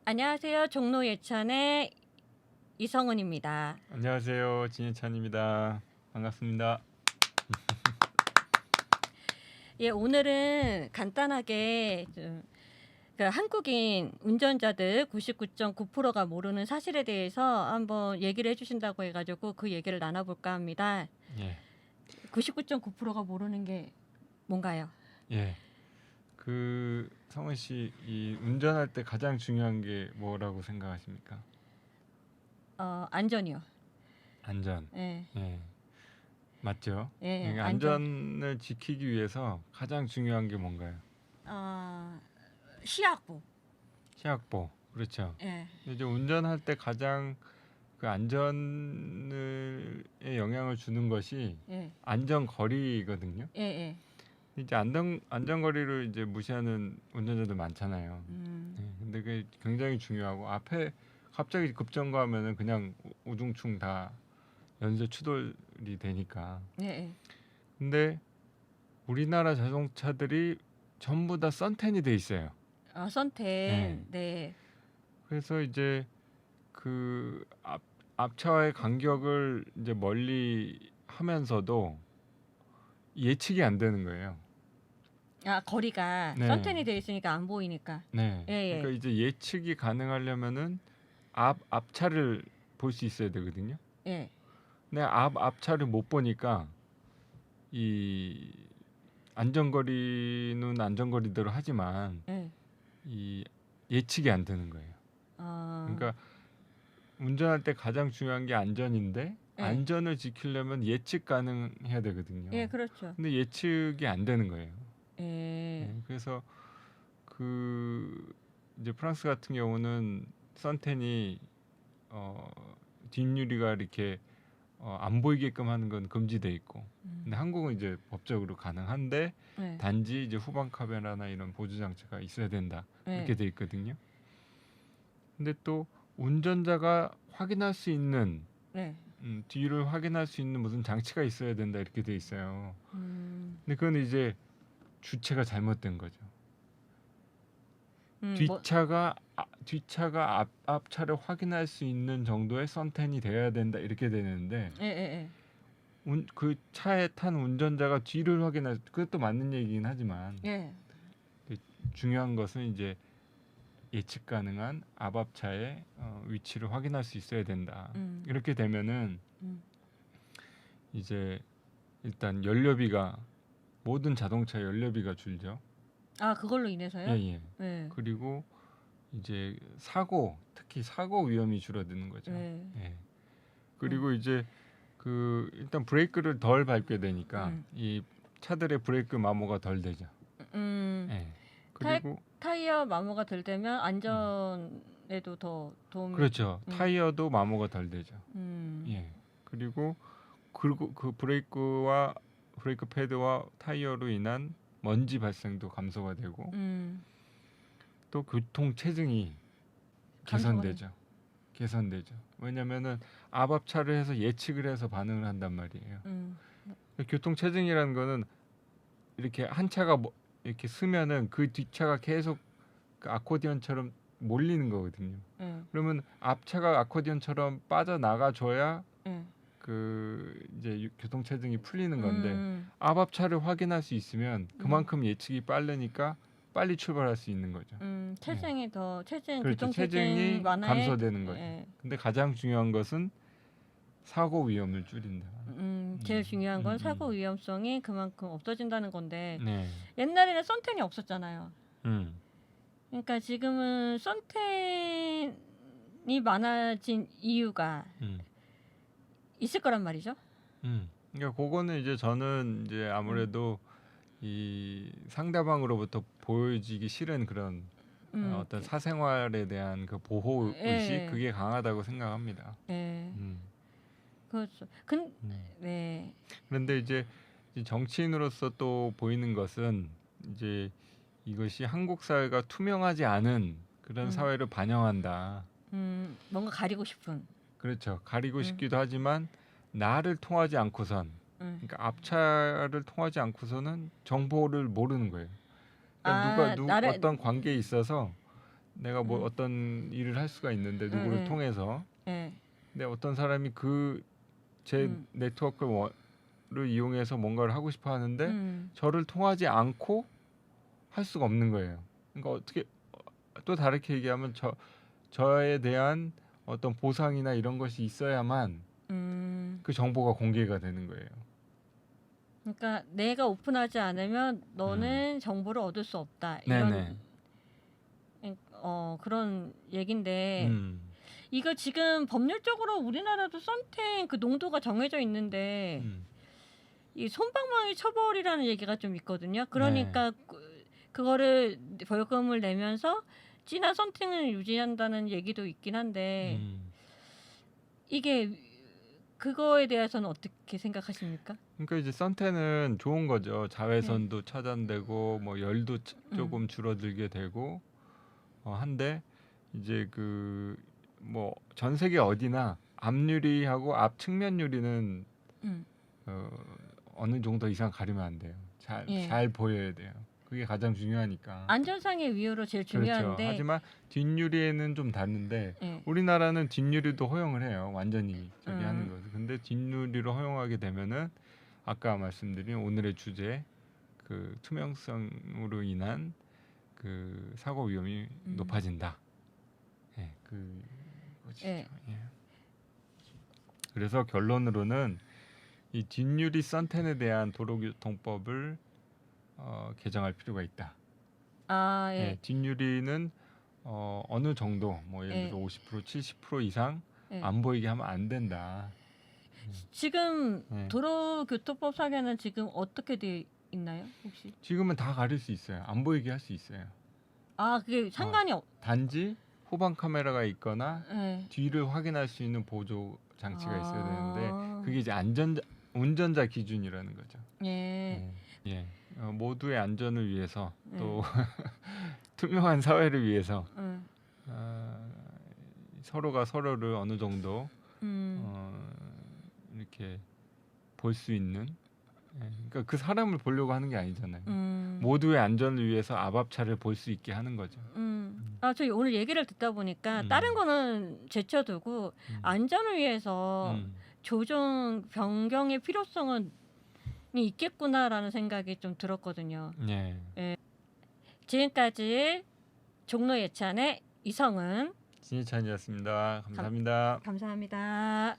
안녕하세요. 종로 예찬의 이성은입니다. 안녕하세요. 진예찬입니다. 반갑습니다. 예, 오늘은 간단하게 그 한국인 운전자들 99.9%가 모르는 사실에 대해서 한번 얘기를 해주신다고 해가지고 그 얘기를 나눠볼까 합니다. 예, 99.9%가 모르는 게 뭔가요? 예. 성은 씨, 이 운전할 때 가장 중요한 게 뭐라고 생각하십니까? 안전이요. 안전. 예, 예, 맞죠? 예, 안전. 안전을 지키기 위해서 가장 중요한 게 뭔가요? 시약부. 시약보. 그렇죠. 예, 근데 이제 운전할 때 가장 그 안전에 영향을 주는 것이 예, 안전거리거든요. 예, 예. 이제 안전거리를 이제 무시하는 운전자들 많잖아요. 네, 근데 그게 굉장히 중요하고 앞에 갑자기 급정거하면은 그냥 우중충 다 연쇄 추돌이 되니까. 예, 예. 근데 우리나라 자동차들이 전부 다 선텐이 돼 있어요. 선텐. 네. 네. 그래서 이제 그 앞차와의 간격을 이제 멀리 하면서도 예측이 안 되는 거예요. 거리가 네. 선텐이 되어 있으니까 안 보이니까. 네. 예, 예. 그러니까 이제 예측이 가능하려면은 앞차를 볼 수 있어야 되거든요. 예. 근데 앞차를 못 보니까 이 안전거리는 안전거리대로 하지만 예. 이 예측이 안 되는 거예요. 그러니까 운전할 때 가장 중요한 게 안전인데 예. 안전을 지키려면 예측 가능해야 되거든요. 예, 그렇죠. 근데 예측이 안 되는 거예요. 예. 네, 그래서 이제 프랑스 같은 경우는 선텐이 뒷유리가 이렇게 안 보이게끔 하는 건 금지돼 있고, 근데 한국은 이제 법적으로 가능한데 예. 단지 이제 후방 카메라나 이런 보조 장치가 있어야 된다 이렇게 예. 돼 있거든요. 근데 또 운전자가 확인할 수 있는 예. 뒤를 확인할 수 있는 무슨 장치가 있어야 된다 이렇게 돼 있어요. 근데 그건 이제 주체가 잘못된 거죠. 뒷차가 앞차를 확인할 수 있는 정도의 선텐이 돼야 된다 이렇게 되는데 예, 예, 그 차에 탄 운전자가 뒤를 확인할 그것도 맞는 얘기긴 하지만 예. 중요한 것은 이제 예측 가능한 앞차의 위치를 확인할 수 있어야 된다. 이렇게 되면은 이제 일단 연료비가 모든 자동차 연료비가 줄죠. 그걸로 인해서요? 예. 예. 그리고 이제 특히 사고 위험이 줄어드는 거죠. 예. 예. 그리고 이제 일단 브레이크를 덜 밟게 되니까 이 차들의 브레이크 마모가 덜 되죠. 예. 그리고 타이어 마모가 덜 되면 안전에도 더 도움이. 그렇죠. 타이어도 마모가 덜 되죠. 예. 그리고 그 브레이크 패드와 타이어로 인한 먼지 발생도 감소가 되고 또 교통 체증이 개선되죠. 왜냐면은 앞차를 해서 예측을 해서 반응을 한단 말이에요. 교통 체증이라는 거는 이렇게 한 차가 이렇게 쓰면은 그 뒷차가 계속 그 아코디언처럼 몰리는 거거든요. 그러면 앞차가 아코디언처럼 빠져나가 줘야 이제 교통 체증이 풀리는 건데 앞차를 확인할 수 있으면 그만큼 예측이 빠르니까 빨리 출발할 수 있는 거죠. 체증이 더 그렇죠. 교통 체증이 체증 완화에. 감소되는 거죠. 예. 근데 가장 중요한 것은 사고 위험을 줄인다. 제일 중요한 건 사고 위험성이 그만큼 없어진다는 건데 네. 옛날에는 선텐이 없었잖아요. 음. 그러니까 지금은 선텐이 많아진 이유가 있을 거란 말이죠. 그러니까 그거는 이제 저는 이제 아무래도 이 상대방으로부터 보여지기 싫은 그런 어떤 사생활에 대한 그 보호 의식 그게 강하다고 생각합니다. 그렇죠. 네. 그런데 이제 정치인으로서 또 보이는 것은 이제 이것이 한국 사회가 투명하지 않은 그런 사회를 반영한다. 뭔가 가리고 싶은. 그렇죠. 가리고 싶기도 하지만 나를 통하지 않고선, 그러니까 앞차를 통하지 않고서는 정보를 모르는 거예요. 그러니까 누가 나를. 어떤 관계에 있어서 내가 뭐 어떤 일을 할 수가 있는데 누구를 통해서. 근데 어떤 사람이 그 제 네트워크를 이용해서 뭔가를 하고 싶어 하는데 저를 통하지 않고 할 수가 없는 거예요. 그러니까 어떻게 또 다르게 얘기하면 저에 대한 어떤 보상이나 이런 것이 있어야만 그 정보가 공개가 되는 거예요. 그러니까 내가 오픈하지 않으면 너는 정보를 얻을 수 없다. 이런 네네. 그런 얘긴데 이거 지금 법률적으로 우리나라도 썬텐 그 농도가 정해져 있는데 이 솜방망이 처벌이라는 얘기가 좀 있거든요. 그러니까 그거를 벌금을 내면서 진한 썬텐을 유지한다는 얘기도 있긴 한데 이게 그거에 대해서는 어떻게 생각하십니까? 그러니까 이제 썬텐은 좋은 거죠. 자외선도 차단되고 뭐 열도 조금 줄어들게 되고 한데 이제 그 뭐 전 세계 어디나 앞유리하고 앞 측면 유리는 어느 정도 이상 가리면 안 돼요. 잘 보여야 돼요. 그게 가장 중요하니까. 안전상의 위호로 제일 중요한데. 그렇죠. 하지만 뒷유리에는 좀 다른데 우리나라는 뒷유리도 허용을 해요. 완전히 저기 하는 것을. 근데 뒷유리를 허용하게 되면은 아까 말씀드린 오늘의 주제 그 투명성으로 인한 그 사고 위험이 높아진다. 그거죠. 그래서 결론으로는 이 뒷유리 썬텐에 대한 도로교통법을 개정할 필요가 있다. 뒷유리는 어느 정도 뭐 예를 들어 50% 70% 이상 안 보이게 하면 안 된다. 지금 도로교통법 상에는 지금 어떻게 돼 있나요, 혹시? 지금은 다 가릴 수 있어요. 안 보이게 할 수 있어요. 그게 상관이 단지 후방 카메라가 있거나 뒤를 확인할 수 있는 보조 장치가 있어야 되는데 그게 이제 운전자 기준이라는 거죠. 모두의 안전을 위해서 또 투명한 사회를 위해서 서로가 서로를 어느 정도 이렇게 볼 수 있는 그러니까 그 사람을 보려고 하는 게 아니잖아요. 모두의 안전을 위해서 앞앞차를 볼 수 있게 하는 거죠. 저희 오늘 얘기를 듣다 보니까 다른 거는 제쳐두고 안전을 위해서 조정 변경의 필요성은 있겠구나라는 생각이 좀 들었거든요. 지금까지 종로 예찬의 이성은 진희찬이었습니다. 감사합니다. 감사합니다.